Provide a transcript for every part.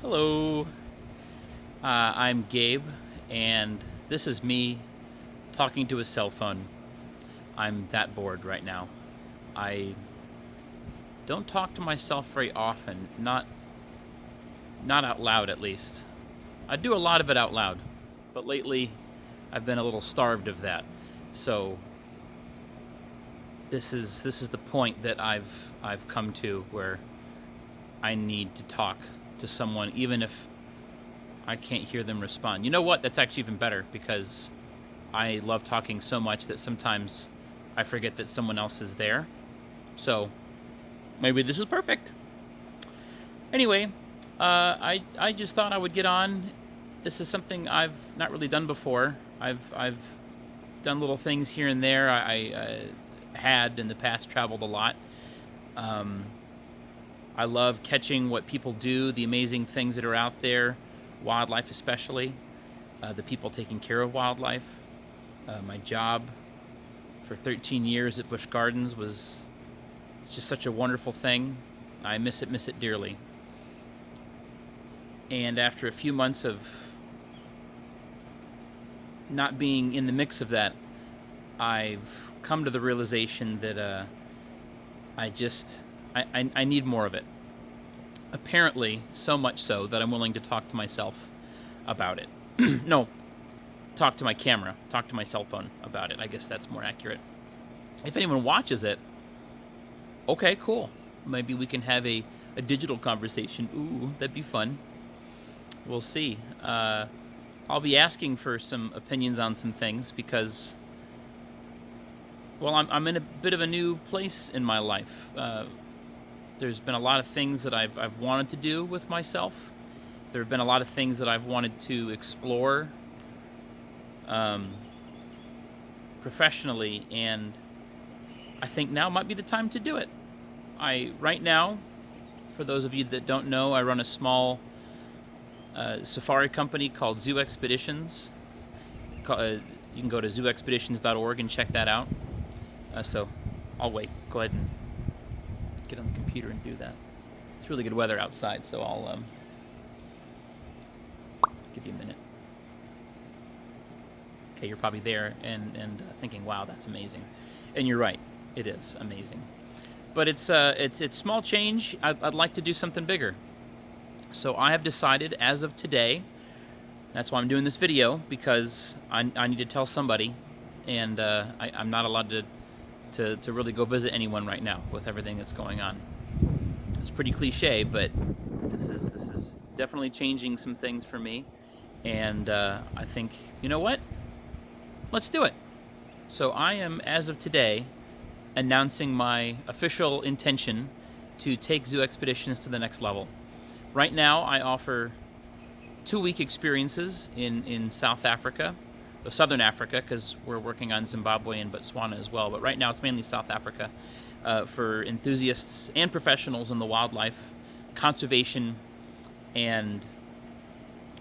Hello, I'm Gabe, and this is me talking to a cell phone. I'm that bored right now. I don't talk to myself very often, not out loud at least. I do a lot of it out loud, but lately I've been a little starved of that. So this is the point that I've come to where I need to talk to someone, even if I can't hear them respond. You know what? That's actually even better because I love talking so much that sometimes I forget that someone else is there. So maybe this is perfect. Anyway, I just thought I would get on. This is something I've not really done before. I've done little things here and there. I had in the past traveled a lot. Um, I love catching what people do, the amazing things that are out there, wildlife especially, the people taking care of wildlife. My job for 13 years at Busch Gardens was just such a wonderful thing. I miss it dearly. And after a few months of not being in the mix of that, I've come to the realization that I just I need more of it. Apparently, so much so that I'm willing to talk to myself about it. No, talk to my camera, talk to my cell phone about it. I guess that's more accurate. If anyone watches it, okay, cool. Maybe we can have a digital conversation. Ooh, that'd be fun. We'll see. I'll be asking for some opinions on some things because, well, I'm in a bit of a new place in my life. There's been a lot of things that I've wanted to do with myself. There have been a lot of things that I've wanted to explore um, professionally, and I think now might be the time to do it. Right now, for those of you that don't know, I run a small safari company called Zoo Expeditions. You can go to zooexpeditions.org and check that out. So I'll wait. Go ahead and get on the computer and do that. It's really good weather outside, so I'll give you a minute. Okay, you're probably there and thinking, "Wow, that's amazing," and you're right. It is amazing, but it's small change. I'd like to do something bigger. So I have decided, as of today, that's why I'm doing this video, because I need to tell somebody, and I'm not allowed to really go visit anyone right now with everything that's going on. It's pretty cliche, but this is definitely changing some things for me, and I think, you know what? Let's do it. So I am, as of today, announcing my official intention to take Zoo Expeditions to the next level. Right now, I offer 2-week experiences in South Africa, Southern Africa, because we're working on Zimbabwe and Botswana as well. But right now, it's mainly South Africa for enthusiasts and professionals in the wildlife, conservation, and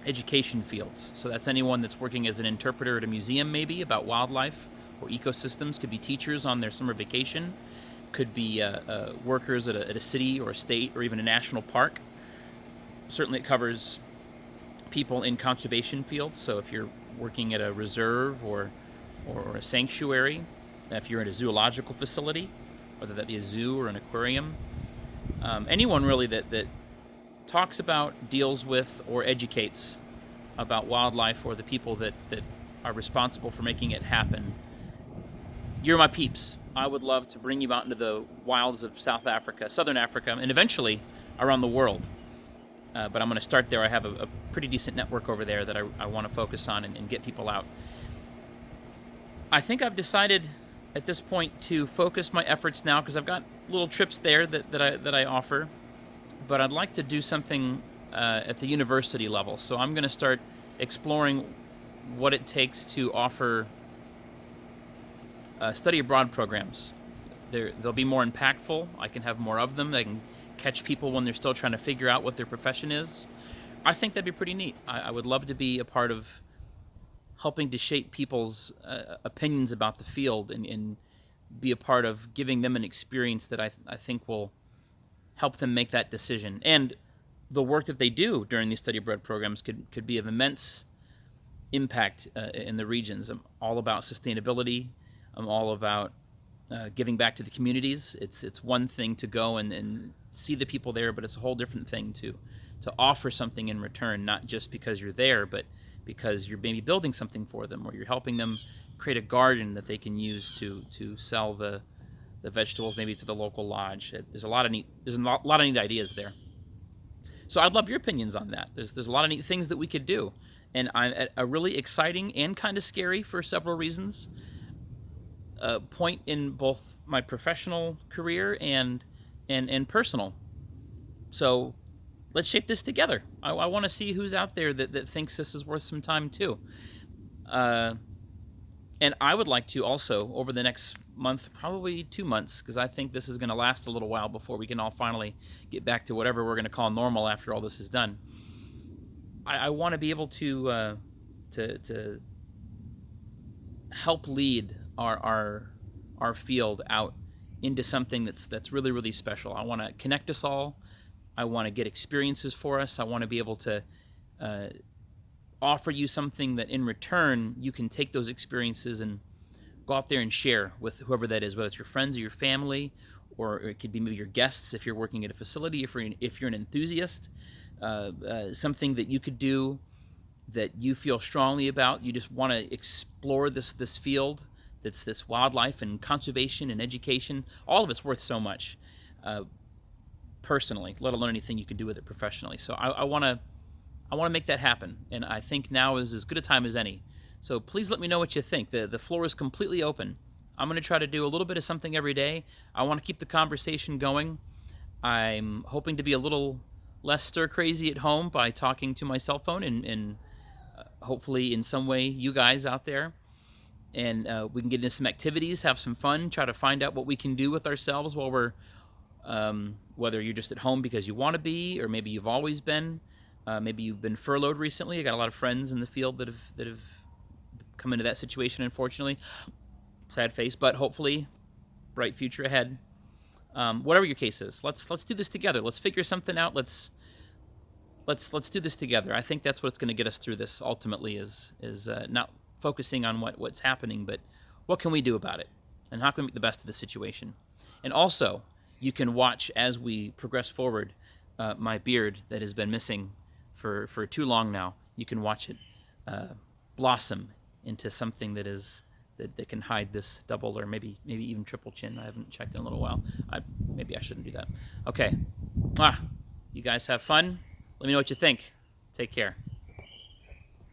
education fields. So that's anyone that's working as an interpreter at a museum, maybe, about wildlife or ecosystems. Could be teachers on their summer vacation. Could be workers at a city or a state or even a national park. Certainly it covers people in conservation fields. So if you're working at a reserve or a sanctuary, if you're at a zoological facility, whether that be a zoo or an aquarium, anyone really that talks about, deals with, or educates about wildlife or the people that are responsible for making it happen, you're my peeps. I would love to bring you out into the wilds of South Africa, Southern Africa, and eventually around the world. But I'm going to start there. I have a pretty decent network over there that I want to focus on and get people out. I think I've decided at this point to focus my efforts now, because I've got little trips there that I offer, but I'd like to do something at the university level. So I'm going to start exploring what it takes to offer study abroad programs. They'll be more impactful. I can have more of them. I can catch people when they're still trying to figure out what their profession is. I think that'd be pretty neat. I would love to be a part of helping to shape people's opinions about the field and be a part of giving them an experience that I think will help them make that decision. And the work that they do during these study abroad programs could be of immense impact in the regions. I'm all about sustainability. I'm all about giving back to the communities. It's one thing to go and see the people there, but it's a whole different thing to offer something in return, not just because you're there, but because you're maybe building something for them, or you're helping them create a garden that they can use to sell the vegetables maybe to the local lodge. There's a lot of neat ideas there. So I'd love your opinions on that. There's a lot of neat things that we could do, and I'm at a really exciting and kind of scary for several reasons. Point in both my professional career and personal. So let's shape this together. I want to see who's out there that thinks this is worth some time too. And I would like to also, over the next month, probably 2 months, because I think this is going to last a little while before we can all finally get back to whatever we're going to call normal after all this is done. I want to be able to help lead our field out into something that's really, really special. I want to connect us all. I want to get experiences for us. I want to be able to offer you something that in return you can take those experiences and go out there and share with whoever that is, whether it's your friends or your family, or it could be maybe your guests if you're working at a facility, if you're an enthusiast, something that you could do that you feel strongly about. You just want to explore this field that's this wildlife and conservation and education. All of it's worth so much personally, let alone anything you can do with it professionally. So I want to make that happen, and I think now is as good a time as any. So please let me know what you think. The floor is completely open. I'm going to try to do a little bit of something every day. I want to keep the conversation going. I'm hoping to be a little less stir-crazy at home by talking to my cell phone and hopefully in some way you guys out there. And we can get into some activities, have some fun, try to find out what we can do with ourselves while we're, whether you're just at home because you want to be, or maybe you've always been. Maybe you've been furloughed recently. I got a lot of friends in the field that have come into that situation, unfortunately. Sad face, but hopefully bright future ahead. Whatever your case is, let's do this together. Let's figure something out. Let's do this together. I think that's what's going to get us through this ultimately is not focusing on what's happening, but what can we do about it, and how can we make the best of the situation. And also, you can watch as we progress forward my beard that has been missing for too long now. You can watch it blossom into something that can hide this double or maybe even triple chin. I haven't checked in a little while. Maybe I shouldn't do that. Okay. You guys have fun. Let me know what you think. Take care.